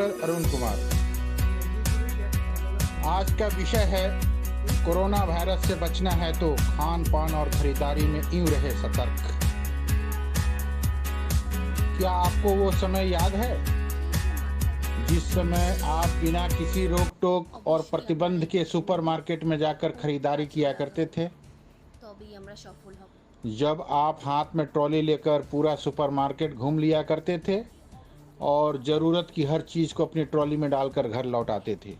Doctor Arun Kumar. आज का विषय है कोरोना वायरस से बचना है तो खान पान और खरीदारी में यूं रहे सतर्क। क्या आपको वो समय याद है जिस समय आप बिना किसी रोक टोक और प्रतिबंध के सुपरमार्केट में जाकर खरीदारी किया करते थे? जब आप हाथ में ट्रॉली लेकर पूरा सुपरमार्केट घूम लिया करते थे और ज़रूरत की हर चीज़ को अपनी ट्रॉली में डालकर घर लौट आते थे।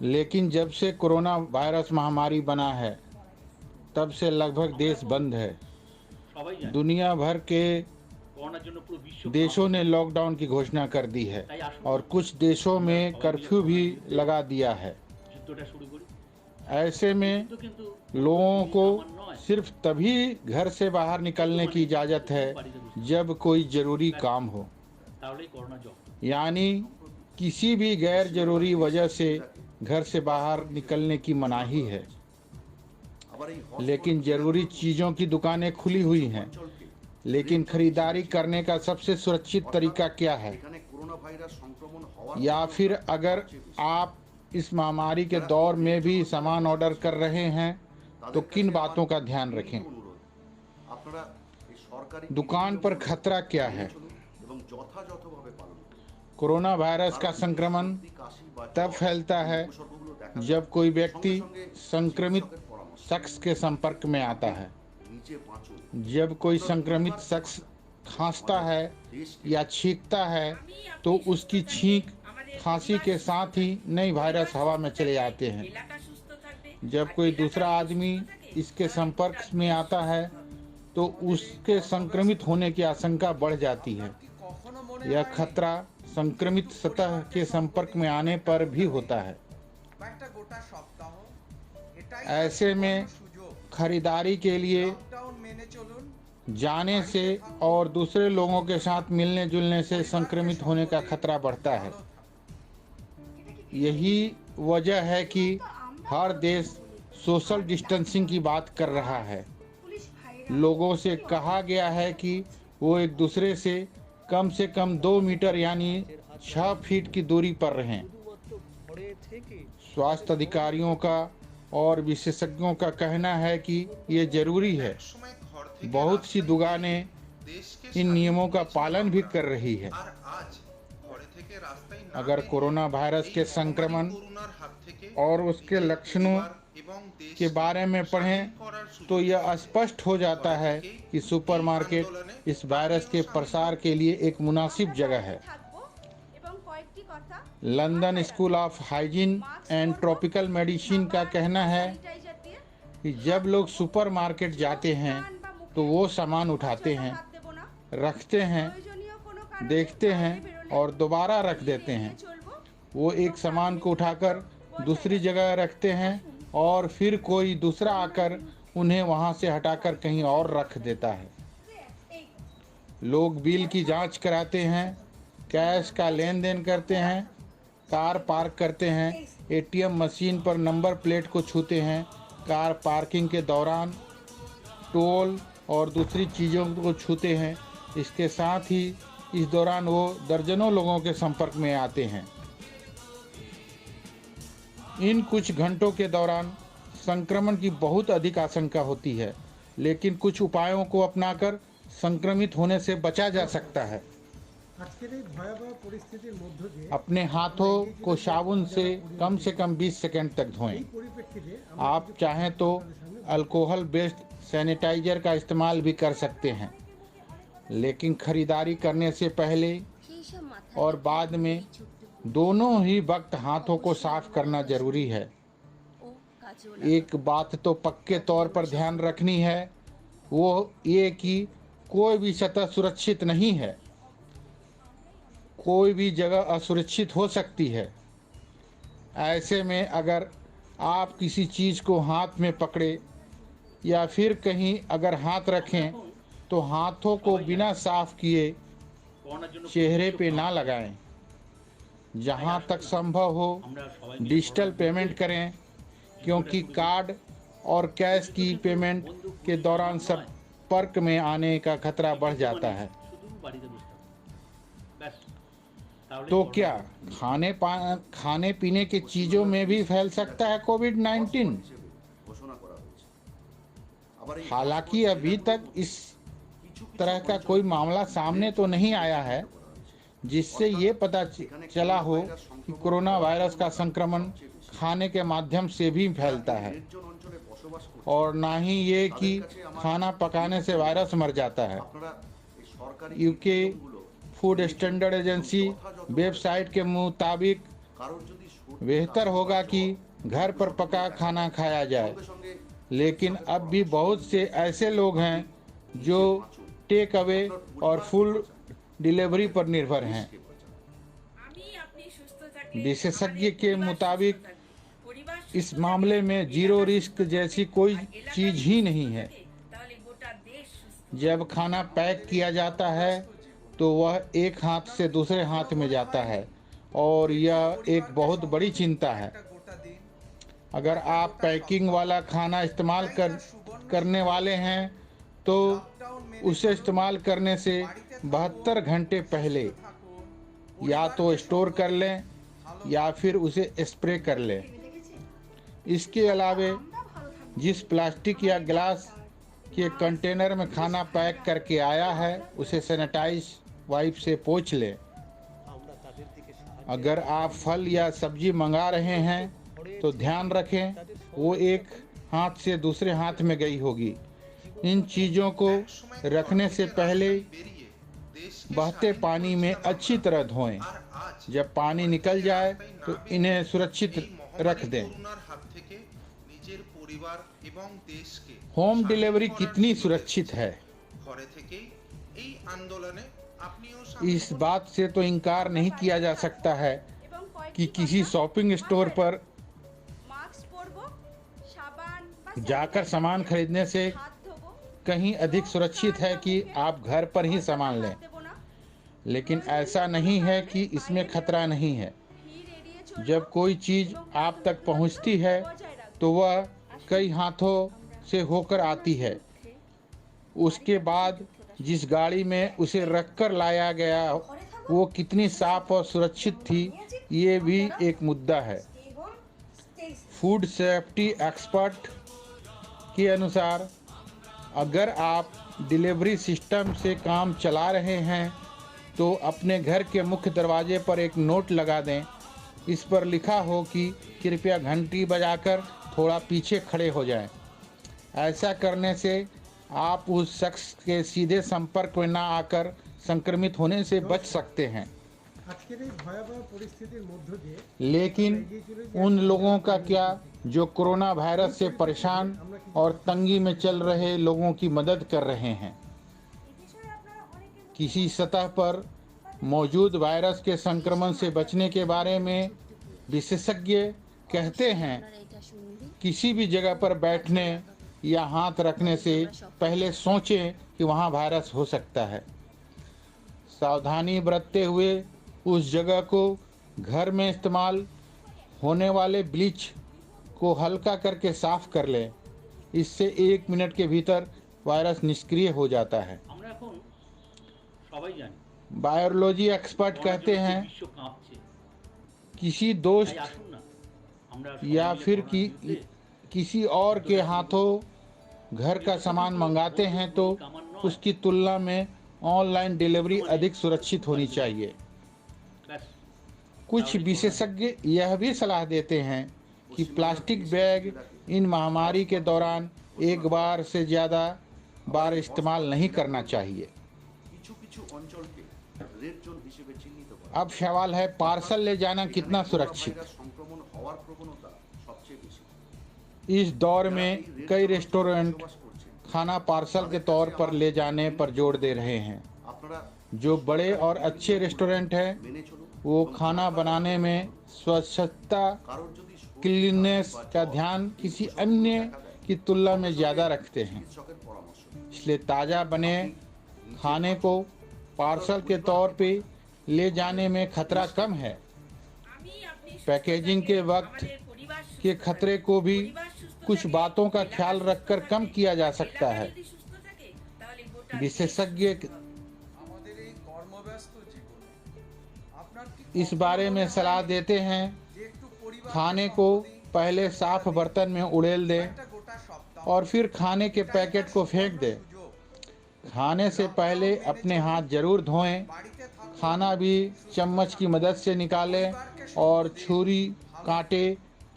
लेकिन जब से कोरोना वायरस महामारी बना है तब से लगभग देश बंद है। दुनिया भर के देशों ने लॉकडाउन की घोषणा कर दी है और कुछ देशों में कर्फ्यू भी लगा दिया है। ऐसे में लोगों को सिर्फ तभी घर से बाहर निकलने की इजाज़त है जब कोई ज़रूरी काम हो, यानी किसी भी गैर ज़रूरी वजह से घर से बाहर निकलने की मनाही है। लेकिन ज़रूरी चीज़ों की दुकानें खुली हुई हैं। लेकिन खरीदारी करने का सबसे सुरक्षित तरीका क्या है? या फिर अगर आप इस महामारी के दौर में भी सामान ऑर्डर कर रहे हैं तो किन बातों का ध्यान रखें? दुकान पर खतरा क्या है? कोरोना वायरस का संक्रमण तब फैलता है जब कोई व्यक्ति संक्रमित शख्स के संपर्क में आता है। जब कोई संक्रमित शख्स खांसता है या छींकता है तो उसकी छींक खांसी के साथ ही नए वायरस हवा में चले जाते हैं। जब कोई दूसरा आदमी इसके संपर्क में आता है तो उसके संक्रमित होने की आशंका बढ़ जाती है। यह खतरा संक्रमित सतह के संपर्क में आने पर भी होता है। ऐसे में खरीदारी के लिए जाने से और दूसरे लोगों के साथ मिलने जुलने से संक्रमित होने का खतरा बढ़ता है। यही वजह है कि हर देश सोशल डिस्टेंसिंग की बात कर रहा है। लोगों से कहा गया है कि वो एक दूसरे से कम 2 मीटर यानी 6 फीट की दूरी पर रहें। स्वास्थ्य अधिकारियों का और विशेषज्ञों का कहना है कि ये जरूरी है। बहुत सी दुकानें इन नियमों का पालन भी कर रही है। अगर कोरोना वायरस के संक्रमण और उसके लक्षणों के बारे में पढ़ें तो यह स्पष्ट हो जाता है कि सुपरमार्केट इस वायरस के प्रसार के लिए एक मुनासिब जगह है। London school of hygiene and tropical medicine का कहना है कि जब लोग सुपरमार्केट जाते हैं तो वो सामान उठाते हैं, रखते हैं, देखते हैं और दोबारा रख देते हैं। वो एक सामान को उठाकर दूसरी जगह रखते हैं और फिर कोई दूसरा आकर उन्हें वहां से हटाकर कहीं और रख देता है। लोग बिल की जांच कराते हैं, कैश का लेन देन करते हैं, कार पार्क करते हैं, एटीएम मशीन पर नंबर प्लेट को छूते हैं, कार पार्किंग के दौरान टोल और दूसरी चीज़ों को छूते हैं। इसके साथ ही इस दौरान वो दर्जनों लोगों के संपर्क में आते हैं। इन कुछ घंटों के दौरान संक्रमण की बहुत अधिक आशंका होती है, लेकिन कुछ उपायों को अपनाकर संक्रमित होने से बचा जा सकता है। अपने हाथों को साबुन से कम 20 सेकंड तक धोएं। आप चाहें तो अल्कोहल बेस्ड सैनिटाइजर का इस्तेमाल भी कर सकते हैं। लेकिन खरीदारी करने से पहले और बाद में दोनों ही वक्त हाथों को साफ करना जरूरी है। एक बात तो पक्के तौर पर ध्यान रखनी है, वो ये कि कोई भी सतह सुरक्षित नहीं है। कोई भी जगह असुरक्षित हो सकती है। ऐसे में अगर आप किसी चीज़ को हाथ में पकड़े या फिर कहीं अगर हाथ रखें तो हाथों को बिना साफ किए चेहरे पे ना लगाएं। जहां तक संभव हो डिजिटल पेमेंट करें, क्योंकि कार्ड और कैश की पेमेंट के दौरान संपर्क में आने का खतरा बढ़ जाता है। तो क्या खाने पीने की चीजों में भी फैल सकता है कोविड-19? हालांकि अभी तक इस तरह का कोई मामला सामने तो नहीं आया है जिससे ये पता चला हो कि कोरोना वायरस का संक्रमण खाने के माध्यम से भी फैलता है, और ना ही ये कि खाना पकाने से वायरस मर जाता है। UK food standard agency website के मुताबिक बेहतर होगा कि घर पर पका खाना खाया जाए, लेकिन अब भी बहुत से ऐसे लोग हैं जो टेक अवे और फुल डिलीवरी पर निर्भर हैं। विशेषज्ञ के मुताबिक इस मामले में जीरो रिस्क जैसी कोई चीज ही नहीं है। जब खाना पैक किया जाता है तो वह एक हाथ से दूसरे हाथ में जाता है, और यह एक बहुत बड़ी चिंता है। अगर आप पैकिंग वाला खाना इस्तेमाल करने वाले हैं तो उसे इस्तेमाल करने से 72 घंटे पहले या तो स्टोर कर लें या फिर उसे स्प्रे कर लें। इसके अलावे जिस प्लास्टिक या ग्लास के कंटेनर में खाना पैक करके आया है उसे सैनिटाइज वाइप से पोंछ लें। अगर आप फल या सब्जी मंगा रहे हैं तो ध्यान रखें वो एक हाथ से दूसरे हाथ में गई होगी। इन चीज़ों को रखने से पहले बहते पानी में अच्छी तरह धोएं। जब पानी निकल जाए तो इन्हें सुरक्षित रख दें। होम डिलीवरी कितनी सुरक्षित है? इस बात से तो इनकार नहीं किया जा सकता है कि किसी शॉपिंग स्टोर पर जाकर सामान खरीदने से कहीं अधिक सुरक्षित है कि आप घर पर ही सामान लें, लेकिन ऐसा नहीं है कि इसमें खतरा नहीं है। जब कोई चीज़ आप तक पहुंचती है तो वह कई हाथों से होकर आती है। उसके बाद जिस गाड़ी में उसे रखकर लाया गया वो कितनी साफ और सुरक्षित थी, ये भी एक मुद्दा है। फूड सेफ्टी एक्सपर्ट के अनुसार अगर आप डिलीवरी सिस्टम से काम चला रहे हैं तो अपने घर के मुख्य दरवाजे पर एक नोट लगा दें। इस पर लिखा हो कि कृपया घंटी बजाकर थोड़ा पीछे खड़े हो जाएं। ऐसा करने से आप उस शख्स के सीधे संपर्क में ना आकर संक्रमित होने से बच सकते हैं। लेकिन उन लोगों का क्या जो कोरोना वायरस से परेशान और तंगी में चल रहे लोगों की मदद कर रहे हैं? किसी सतह पर मौजूद वायरस के संक्रमण से बचने के बारे में विशेषज्ञ कहते हैं किसी भी जगह पर बैठने या हाथ रखने से पहले सोचें कि वहाँ वायरस हो सकता है। सावधानी बरतते हुए उस जगह को घर में इस्तेमाल होने वाले ब्लीच को हल्का करके साफ कर लें। इससे 1 मिनट के भीतर वायरस निष्क्रिय हो जाता है। बायोलॉजी एक्सपर्ट कहते हैं किसी दोस्त या फिर किसी और के हाथों घर का सामान मंगाते हैं तो उसकी तुलना में ऑनलाइन डिलीवरी अधिक सुरक्षित होनी चाहिए। कुछ विशेषज्ञ यह भी सलाह देते हैं कि प्लास्टिक बैग इन महामारी के दौरान एक बार से ज़्यादा बार इस्तेमाल नहीं करना चाहिए। अब सवाल है पार्सल ले जाना कितना सुरक्षित? इस दौर में कई रेस्टोरेंट खाना पार्सल के तौर पर ले जाने पर जोर दे रहे हैं। जो बड़े और अच्छे रेस्टोरेंट हैं वो खाना बनाने में स्वच्छता क्लीननेस का ध्यान किसी अन्य की तुलना में ज़्यादा रखते हैं। इसलिए ताज़ा बने खाने को पार्सल के तौर पे ले जाने में खतरा कम है। पैकेजिंग के वक्त के खतरे को भी कुछ बातों का ख्याल रखकर कम किया जा सकता है। विशेषज्ञ इस बारे में सलाह देते हैं खाने को पहले साफ बर्तन में उड़ेल दें और फिर खाने के पैकेट को फेंक दें। खाने से पहले अपने हाथ जरूर धोएं। खाना भी चम्मच की मदद से निकालें और छुरी कांटे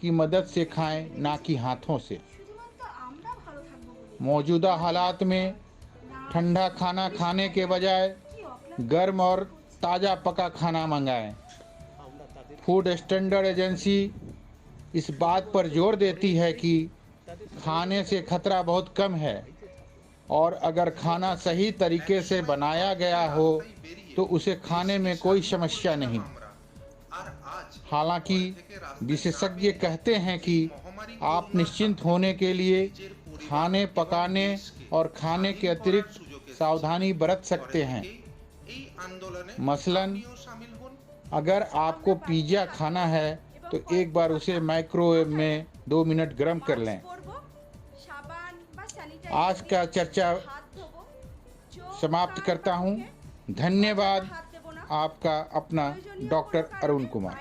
की मदद से खाएं, ना कि हाथों से। मौजूदा हालात में ठंडा खाना खाने के बजाय गर्म और ताज़ा पका खाना मंगाएं। फूड स्टैंडर्ड एजेंसी इस बात पर जोर देती है कि खाने से खतरा बहुत कम है और अगर खाना सही तरीके से बनाया गया हो तो उसे खाने में कोई समस्या नहीं। हालांकि विशेषज्ञ कहते हैं कि आप निश्चिंत होने के लिए खाने पकाने और खाने के अतिरिक्त सावधानी बरत सकते हैं। मसलन अगर आपको पिज़्ज़ा खाना है तो एक बार उसे माइक्रोवेव में 2 मिनट गर्म कर लें। आज का चर्चा समाप्त करता हूँ। धन्यवाद। आपका अपना डॉक्टर अरुण कुमार।